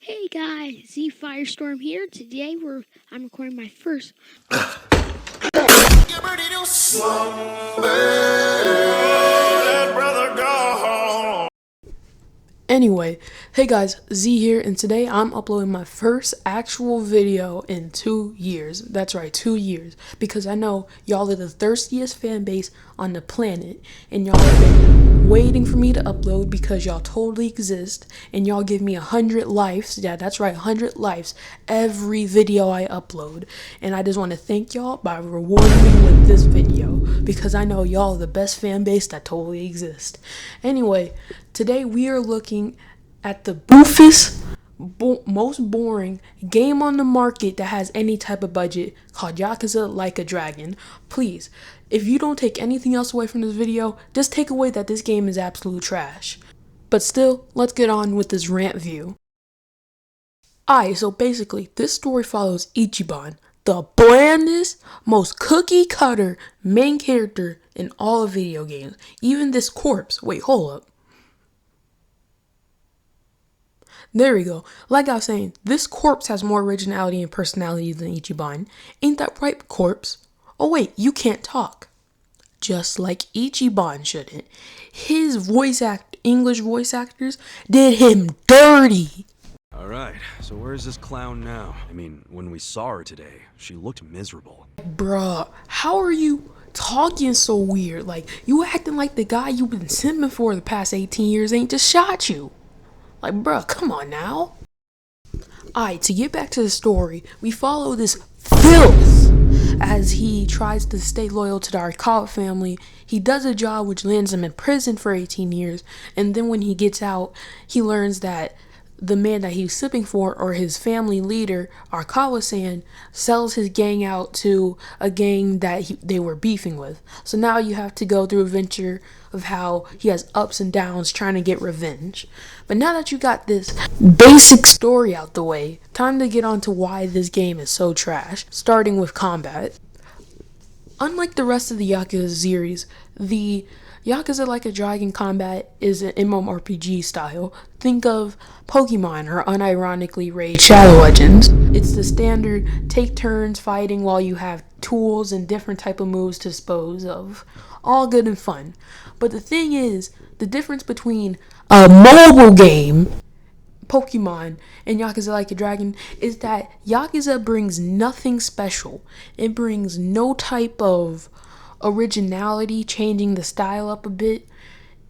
Hey guys, Z Firestorm here. Today I'm recording my first. Anyway, hey guys, Z here, and today I'm uploading my first actual video in 2 years. That's right, 2 years. Because I know y'all are the thirstiest fan base on the planet, and y'all have been waiting for me to upload because y'all totally exist, and y'all give me 100 likes. Yeah, that's right, 100 likes every video I upload. And I just want to thank y'all by rewarding me with this video because I know y'all are the best fan base that totally exists. Anyway, today we are looking at the boofest, most boring game on the market that has any type of budget called Yakuza Like a Dragon. Please, if you don't take anything else away from this video, just take away that this game is absolute trash. But still, let's get on with this rant view. Alright, so basically, this story follows Ichiban, the blandest, most cookie cutter main character in all of video games. Even this corpse. Wait, hold up. There we go. Like I was saying, this corpse has more originality and personality than Ichiban. Ain't that right, corpse? Oh wait, you can't talk. Just like Ichiban shouldn't. His English voice actors did him dirty. Alright, so where's this clown now? I mean, when we saw her today, she looked miserable. Bruh, how are you talking so weird? Like, you acting like the guy you've been simping for the past 18 years ain't just shot you. Like, bruh, come on now. Alright, to get back to the story, we follow this filth as he tries to stay loyal to the Arakawa family. He does a job which lands him in prison for 18 years, and then when he gets out, he learns that the man that he was sipping for, or his family leader, Arakawa-san, sells his gang out to a gang that they were beefing with. So now you have to go through a venture of how he has ups and downs trying to get revenge. But now that you got this basic story out the way, time to get on to why this game is so trash, starting with combat. Unlike the rest of the Yakuza series, the Yakuza Like a Dragon combat is an MMORPG style. Think of Pokemon or unironically Raid Shadow Legends. It's the standard take turns fighting while you have tools and different type of moves to dispose of. All good and fun. But the thing is, the difference between a mobile game, Pokemon, and Yakuza Like a Dragon is that Yakuza brings nothing special. It brings no type of originality, changing the style up a bit.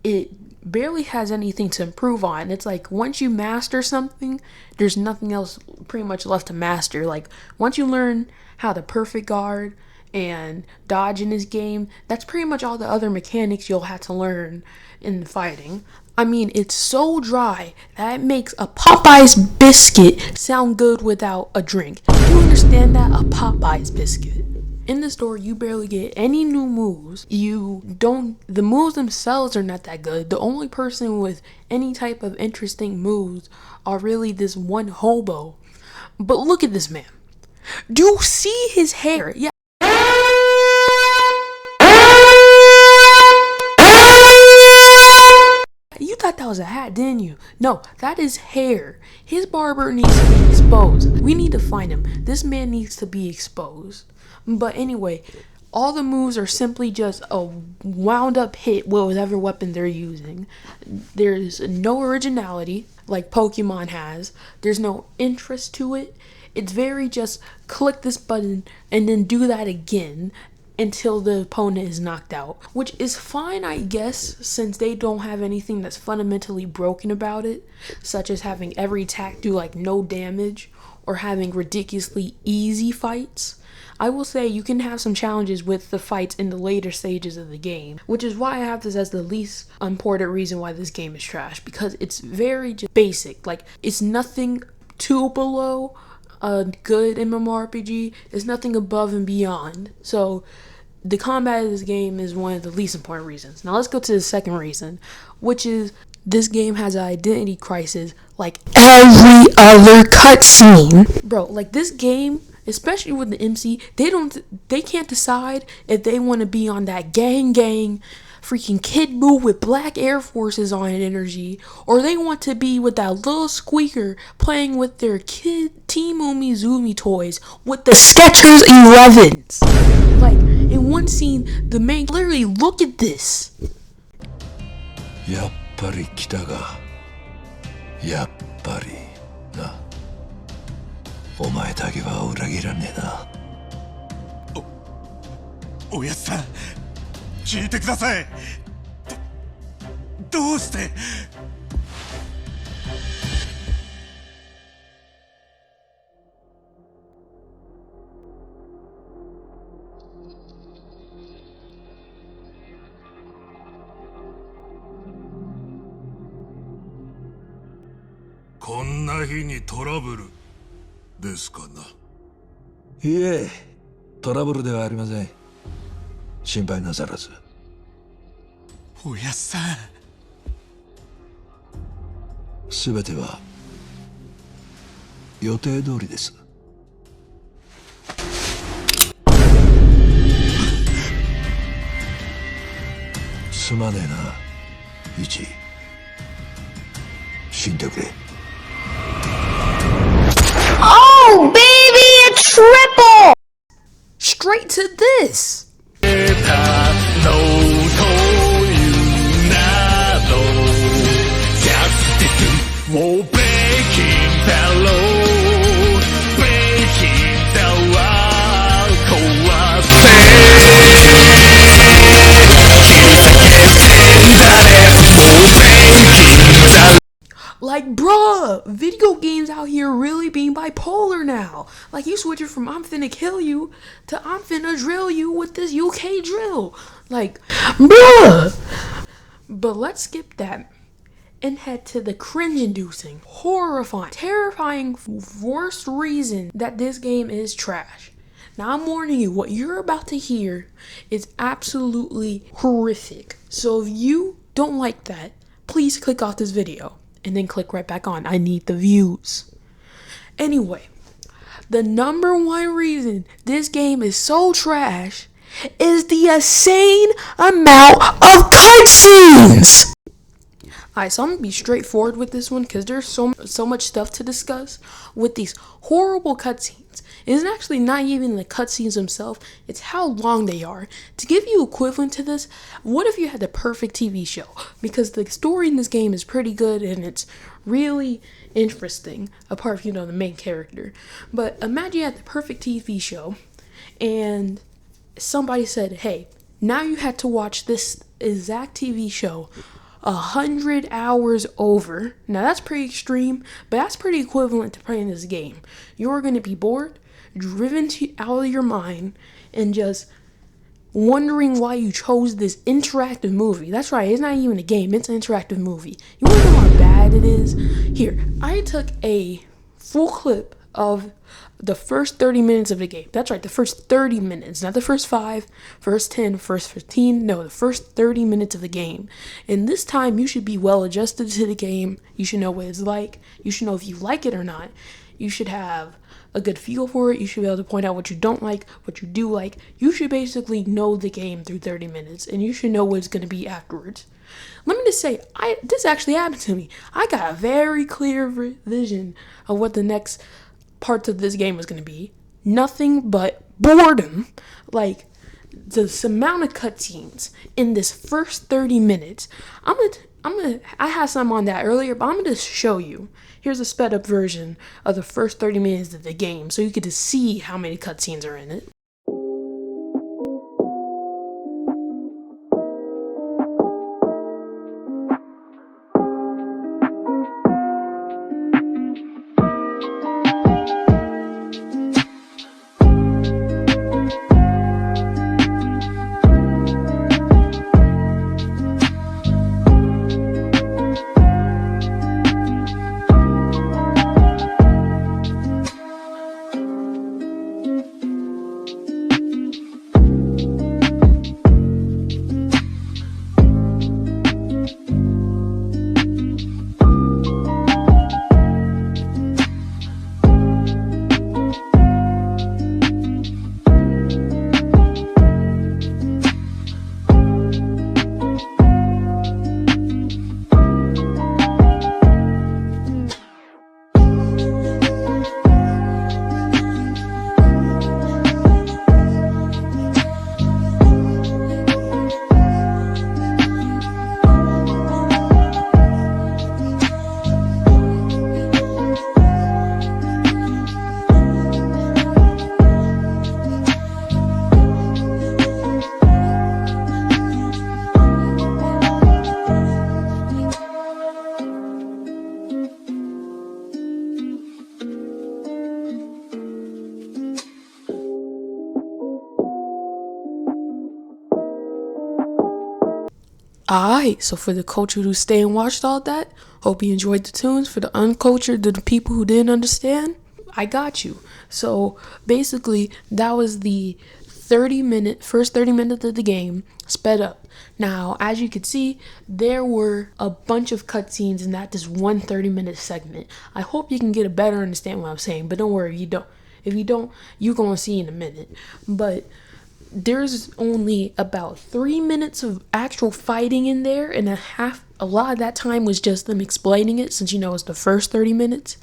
It barely has anything to improve on. It's like once you master something, there's nothing else pretty much left to master. Like once you learn how to perfect guard and dodge in this game, that's pretty much all the other mechanics you'll have to learn in fighting. I mean, it's so dry that it makes a Popeye's biscuit sound good without a drink. Do you understand that? A Popeye's biscuit. In the store, you barely get any new moves. The moves themselves are not that good. The only person with any type of interesting moves are really this one hobo. But look at this man. Do you see his hair? Yeah. You thought that was a hat, didn't you? No, that is hair. His barber needs to be exposed. We need to find him. This man needs to be exposed. But anyway, all the moves are simply just a wound up hit with whatever weapon they're using. There's no originality like Pokemon has. There's no interest to it. It's very just click this button and then do that again until the opponent is knocked out, which is fine, I guess, since they don't have anything that's fundamentally broken about it, such as having every attack do like no damage or having ridiculously easy fights. I will say you can have some challenges with the fights in the later stages of the game, which is why I have this as the least important reason why this game is trash, because it's very just basic. Like, it's nothing too below a good MMORPG. It's nothing above and beyond. So the combat of this game is one of the least important reasons. Now let's go to the second reason, which is this game has an identity crisis like every other cutscene. Bro, like this game, especially with the MC, they can't decide if they want to be on that gang freaking Kid Buu with black Air Forces on energy, or they want to be with that little squeaker playing with their kid Team Umizoomi toys with the Skechers 11s. Like, in one scene, the main literally, look at this. やっぱり来たが、やっぱりな。お前だけは裏切らねえな。おやっさん、聞いてください。どうして。こんな日にトラブルですかな。いえ、トラブルではありません。心配なさらず。おやっさん、すべては予定通りです。すまねえな、イチ。死んでくれ。Oh, baby, a triple! Straight to this. Like, bruh, video games out here really being bipolar now. Like, you switching from I'm finna kill you to I'm finna drill you with this UK drill. Like, bruh. But let's skip that and head to the cringe-inducing, horrifying, terrifying, worst reason that this game is trash. Now, I'm warning you, what you're about to hear is absolutely horrific. So if you don't like that, please click off this video and then click right back on. I need the views. Anyway, the number one reason this game is so trash is the insane amount of cutscenes. Alright, so I'm gonna be straightforward with this one because there's so much stuff to discuss with these horrible cutscenes. It's actually not even the cutscenes themselves, it's how long they are. To give you equivalent to this, what if you had the perfect TV show? Because the story in this game is pretty good and it's really interesting, apart from, the main character. But imagine you had the perfect TV show and somebody said, hey, now you had to watch this exact TV show 100 hours over. Now that's pretty extreme, but that's pretty equivalent to playing this game. You're going to be bored, driven out of your mind, and just wondering why you chose this interactive movie. That's right, it's not even a game, it's an interactive movie. You want to know how bad it is? Here, I took a full clip of the first 30 minutes of the game. That's right, the first 30 minutes, not the first 5, first 10, first 15. No, the first 30 minutes of the game. And this time, you should be well adjusted to the game. You should know what it's like. You should know if you like it or not. You should have a good feel for it. You should be able to point out what you don't like, what you do like. You should basically know the game through 30 minutes, and you should know what it's going to be afterwards. Let me just say, this actually happened to me. I got a very clear vision of what the next parts of this game was going to be. Nothing but boredom. Like, the amount of cutscenes in this first 30 minutes. I had some on that earlier, but I'm going to show you. Here's a sped up version of the first 30 minutes of the game so you get to see how many cutscenes are in it. Alright, so for the cultured who stay and watched all that, hope you enjoyed the tunes. For the uncultured, the people who didn't understand, I got you. So basically, that was the first 30 minutes of the game sped up. Now, as you can see, there were a bunch of cutscenes in this 30-minute segment. I hope you can get a better understand what I'm saying, but don't worry if you don't. If you don't, you're gonna see in a minute. But there's only about 3 minutes of actual fighting in there, and a lot of that time was just them explaining it, since it's the first 30 minutes.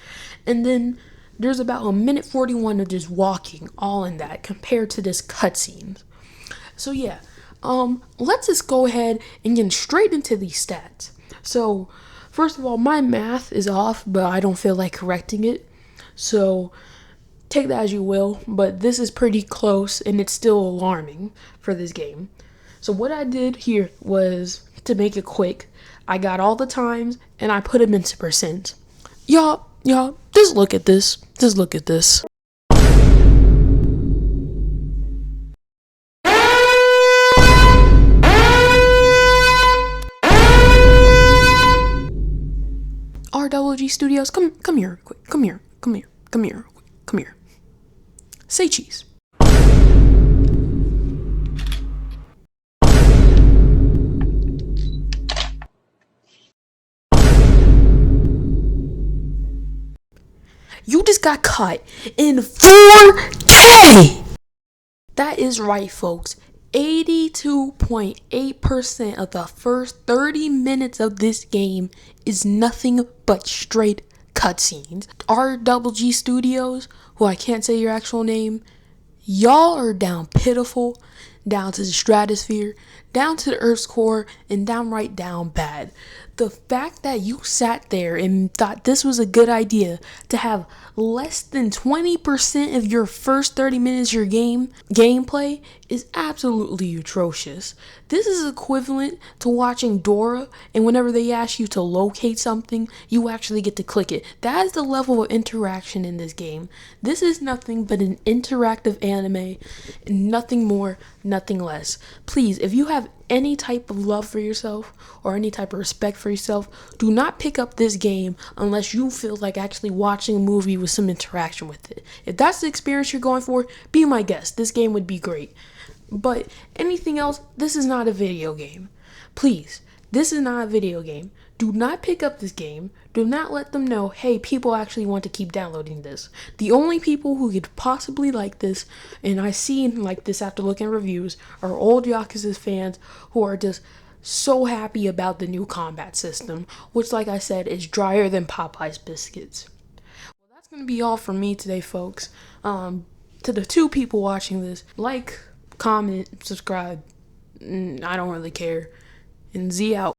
And then there's about a minute 41 of just walking, all in that, compared to this cutscene. So yeah, let's just go ahead and get straight into these stats. So first of all, my math is off, but I don't feel like correcting it, so take that as you will, but this is pretty close and it's still alarming for this game. So what I did here was, to make it quick, I got all the times and I put them into percent. Y'all, just look at this. Just look at this. RWG Studios, come here, quick. Come here. Say cheese. You just got caught in 4K! That is right, folks. 82.8% of the first 30 minutes of this game is nothing but straight cutscenes. RWG Studios, who I can't say your actual name, y'all are down pitiful, down to the stratosphere, down to the Earth's core, and downright down bad. The fact that you sat there and thought this was a good idea to have less than 20% of your first 30 minutes of your gameplay is absolutely atrocious. This is equivalent to watching Dora, and whenever they ask you to locate something, you actually get to click it. That is the level of interaction in this game. This is nothing but an interactive anime, nothing more, nothing less. Please, if you have any type of love for yourself or any type of respect for yourself, do not pick up this game unless you feel like actually watching a movie with some interaction with it. If that's the experience you're going for, be my guest. This game would be great. But anything else, this is not a video game. Please, this is not a video game. Do not pick up this game. Do not let them know, hey, people actually want to keep downloading this. The only people who could possibly like this, and I see like this after looking at reviews, are old Yakuza fans who are just so happy about the new combat system, which, like I said, is drier than Popeye's biscuits. Well, that's going to be all from me today, folks. To the 2 people watching this, like, comment, subscribe. I don't really care. And Z out.